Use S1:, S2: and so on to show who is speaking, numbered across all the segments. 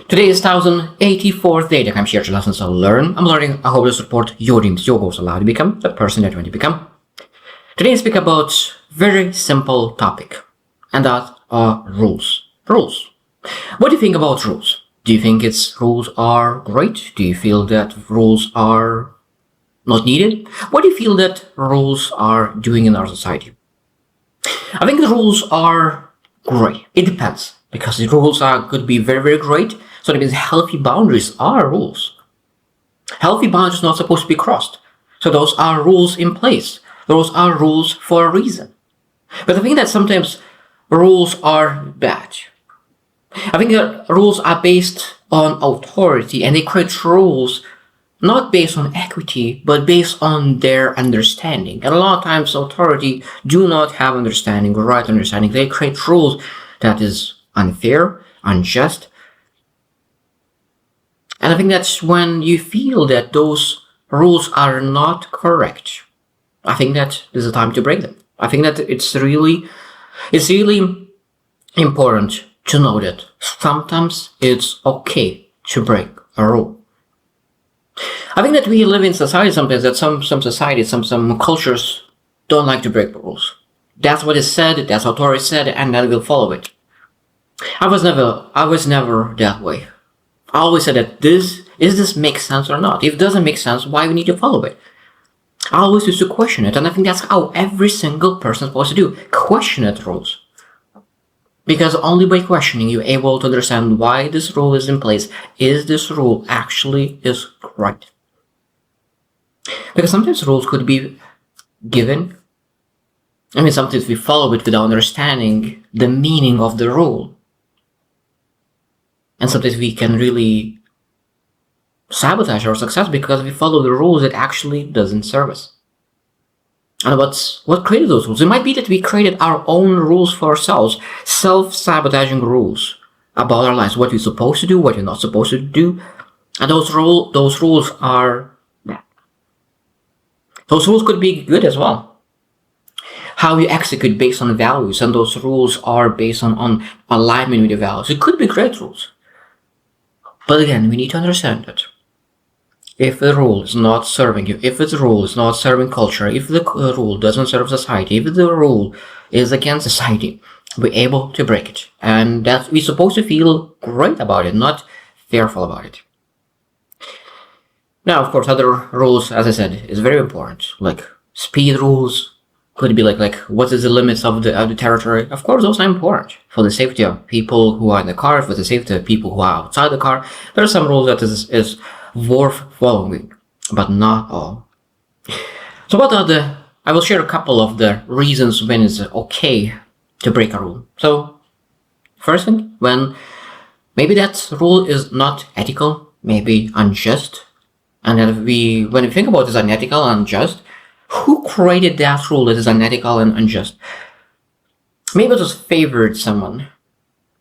S1: Today is 1084th day that I'm sharing lessons I learn. I'm learning how to support your dreams, your goals, allow you to become the person that you want to become. Today I speak about very simple topic, and that are rules. Rules. What do you think about rules? Do you think rules are great? Do you feel that rules are not needed? What do you feel that rules are doing in our society? I think the rules are great. It depends, because the rules could be very, very great. So that means healthy boundaries are rules. Healthy boundaries are not supposed to be crossed. So those are rules in place. Those are rules for a reason. But I think that sometimes rules are bad. I think that rules are based on authority, and they create rules not based on equity, but based on their understanding. And a lot of times authority do not have understanding, right understanding. They create rules that is unfair, unjust. And I think that's when you feel that those rules are not correct. I think that there's a time to break them. I think that it's really important to know that sometimes it's okay to break a rule. I think that we live in society sometimes that some societies, some cultures don't like to break the rules. That's what is said, that's what authority said, and then we'll follow it. I was never that way. I always said that does this make sense or not? If it doesn't make sense, why we need to follow it? I always used to question it, and I think that's how every single person is supposed to do. Question it rules. Because only by questioning you're able to understand why this rule is in place. Is this rule actually is right? Because sometimes rules could be given. Sometimes we follow it without understanding the meaning of the rule. And sometimes we can really sabotage our success because we follow the rules that actually doesn't serve us. And what created those rules? It might be that we created our own rules for ourselves, self-sabotaging rules about our lives, what we're supposed to do, what we're not supposed to do. And those rules are bad. Those rules could be good as well. How you execute based on values, and those rules are based on alignment with your values. It could be great rules. But again, we need to understand that if the rule is not serving you, if the rule is not serving culture, if the rule doesn't serve society, if the rule is against society, we're able to break it. And that we're supposed to feel great about it, not fearful about it. Now, of course, other rules, as I said, is very important. Like speed rules, could be like what is the limits of the territory. Of course, those are important for the safety of people who are in the car, for the safety of people who are outside the car. There are some rules that is worth following, but not all. So I will share a couple of the reasons when it's okay to break a rule. So first thing, when maybe that rule is not ethical, maybe unjust, and then when we think about this unethical and unjust, who created that rule that is unethical and unjust? Maybe it just favored someone.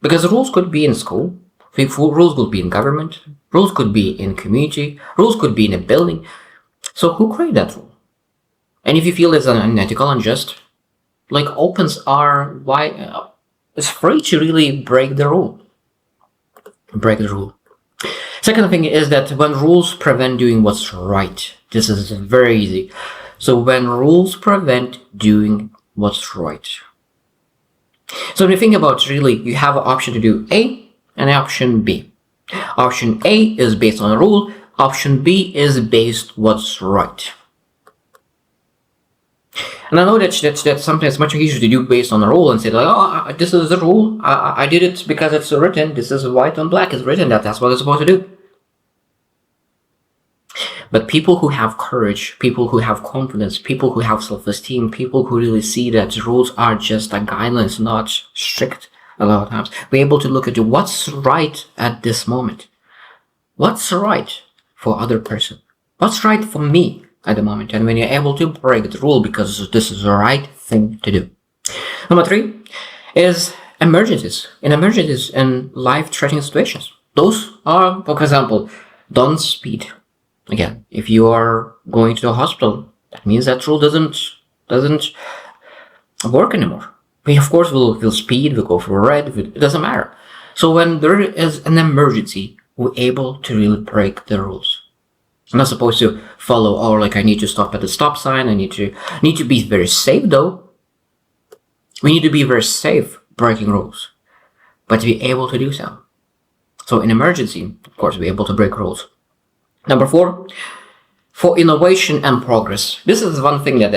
S1: Because rules could be in school, rules could be in government, rules could be in community, rules could be in a building. So who created that rule? And if you feel it's unethical, unjust, opens are why it's free to really break the rule. Break the rule. Second thing is that when rules prevent doing what's right, this is very easy. So when rules prevent doing what's right. So when you think about really, you have an option to do A and option B. Option A is based on a rule. Option B is based what's right. And I know that sometimes much easier to do based on a rule and say this is the rule. I did it because it's written. This is white on black. It's written that's what it's supposed to do. But people who have courage, people who have confidence, people who have self-esteem, people who really see that rules are just a guidelines, not strict a lot of times, we're able to look at what's right at this moment. What's right for other person? What's right for me at the moment? And when you're able to break the rule because this is the right thing to do. Number 3 is emergencies. In emergencies and life-threatening situations. Those are, for example, don't speed. Again, if you are going to the hospital, That means that rule doesn't work anymore. We of course will speed, we'll go for red, it doesn't matter. So when there is an emergency, we're able to really break the rules. I'm not supposed to follow, or like I need to stop at the stop sign, I need to be very safe though. We need to be very safe breaking rules, but to be able to do so. So in emergency, of course, we're able to break rules. Number 4, for innovation and progress. This is one thing that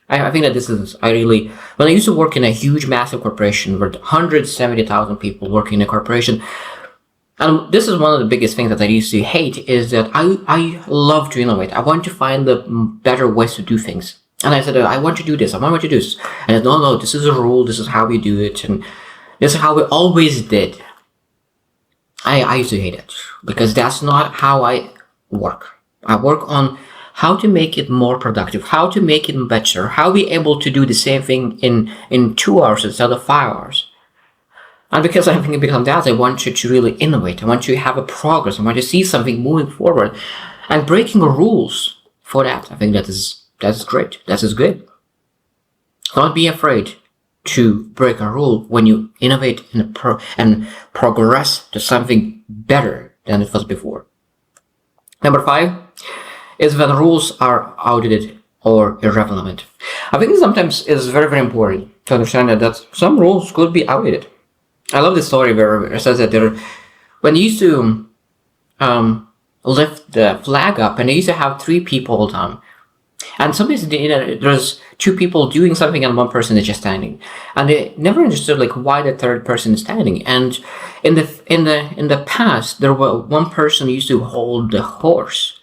S1: I think that this is, when I used to work in a huge, massive corporation with 170,000 people working in a corporation, and this is one of the biggest things that I used to hate, is that I love to innovate. I want to find the better ways to do things. And I said, I want to do this, I want to do this. And I said, no, this is a rule, this is how we do it, and this is how we always did. I used to hate it, because that's not how I work. I work on how to make it more productive, how to make it better, how we able to do the same thing in 2 hours instead of 5 hours. And because I think it becomes that, I want you to really innovate. I want you to have a progress. I want you to see something moving forward. And breaking rules for that, I think that's great. That is good. Don't be afraid to break a rule when you innovate and progress to something better than it was before. Number 5 is when rules are outdated or irrelevant. I think sometimes it's very, very important to understand that some rules could be outdated. I love this story where it says that when they used to lift the flag up, and they used to have 3 people all the time. And sometimes there's 2 people doing something and 1 person is just standing, and they never understood like why the 3rd person is standing. And in the past, there was 1 person who used to hold the horse,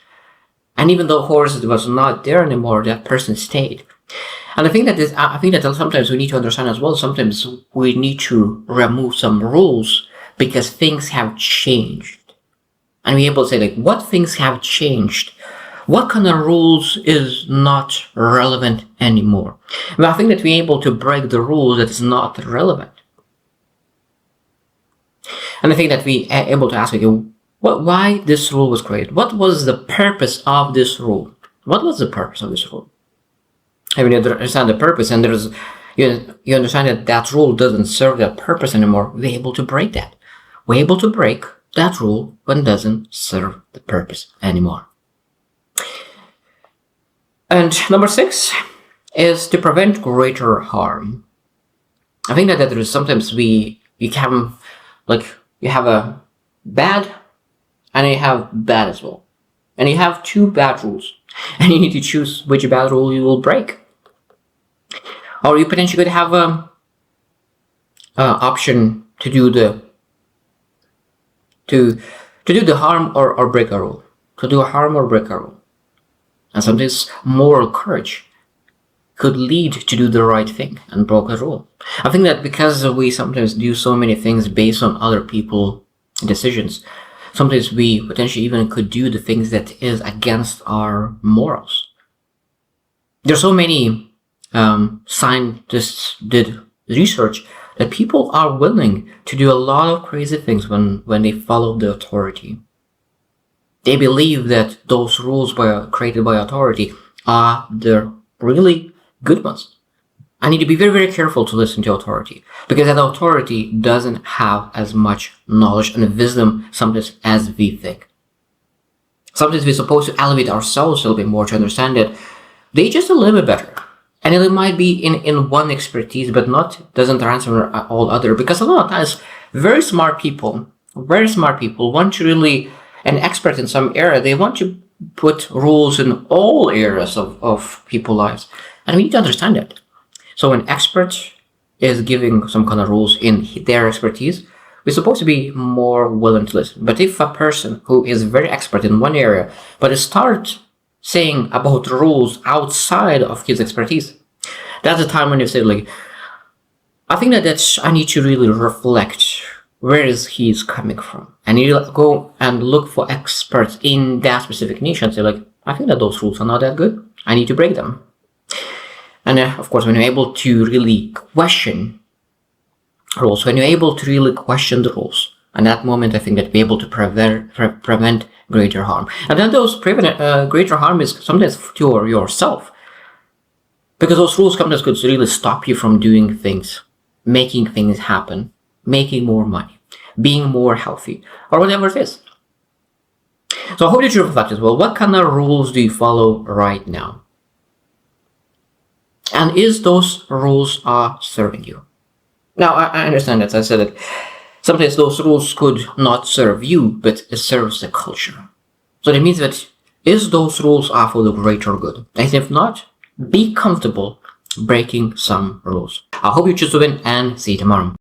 S1: and even though horse was not there anymore, that person stayed. And I think that sometimes we need to understand as well. Sometimes we need to remove some rules because things have changed, and be able to say like what things have changed. What kind of rules is not relevant anymore? But I think that we're able to break the rules that is not relevant. And I think that we are able to ask, why this rule was created? What was the purpose of this rule? What was the purpose of this rule? I mean, you understand the purpose, and you understand that rule doesn't serve that purpose anymore. We're able to break that. We're able to break that rule when it doesn't serve the purpose anymore. And number 6 is to prevent greater harm. I think that there is sometimes you have a bad and you have bad as well. And you have 2 bad rules, and you need to choose which bad rule you will break. Or you potentially could have a option to do the harm or break a rule. To do harm or break a rule. And sometimes moral courage could lead to do the right thing and break a rule. I think that because we sometimes do so many things based on other people's decisions, sometimes we potentially even could do the things that is against our morals. There's so many scientists did research that people are willing to do a lot of crazy things when they follow the authority. They believe that those rules created by authority are the really good ones. I need to be very, very careful to listen to authority, because that authority doesn't have as much knowledge and wisdom sometimes as we think. Sometimes we're supposed to elevate ourselves a little bit more to understand that they just a little bit better. And it might be in one expertise, but doesn't transfer all other, because a lot of times very smart people want to really, an expert in some area, they want to put rules in all areas of people's lives. And we need to understand that. So an expert is giving some kind of rules in their expertise, we're supposed to be more willing to listen. But if a person who is very expert in one area, but starts saying about rules outside of his expertise, that's the time when you say, like, I think that I need to really reflect where is he's coming from. And you go and look for experts in that specific niche and say, like, I think that those rules are not that good. I need to break them. And of course, when you're able to really question rules, when you're able to really question the rules, at that moment, I think that we're able to prevent greater harm. And then those prevent greater harm is sometimes to yourself. Because those rules sometimes could really stop you from doing things, making things happen, making more money, being more healthy, or whatever it is. So I hope that you reflect as well. What kind of rules do you follow right now? And is those rules are serving you? Now, I understand that I said that sometimes those rules could not serve you, but it serves the culture. So that means that is those rules are for the greater good? And if not, be comfortable breaking some rules. I hope you choose to win and see you tomorrow.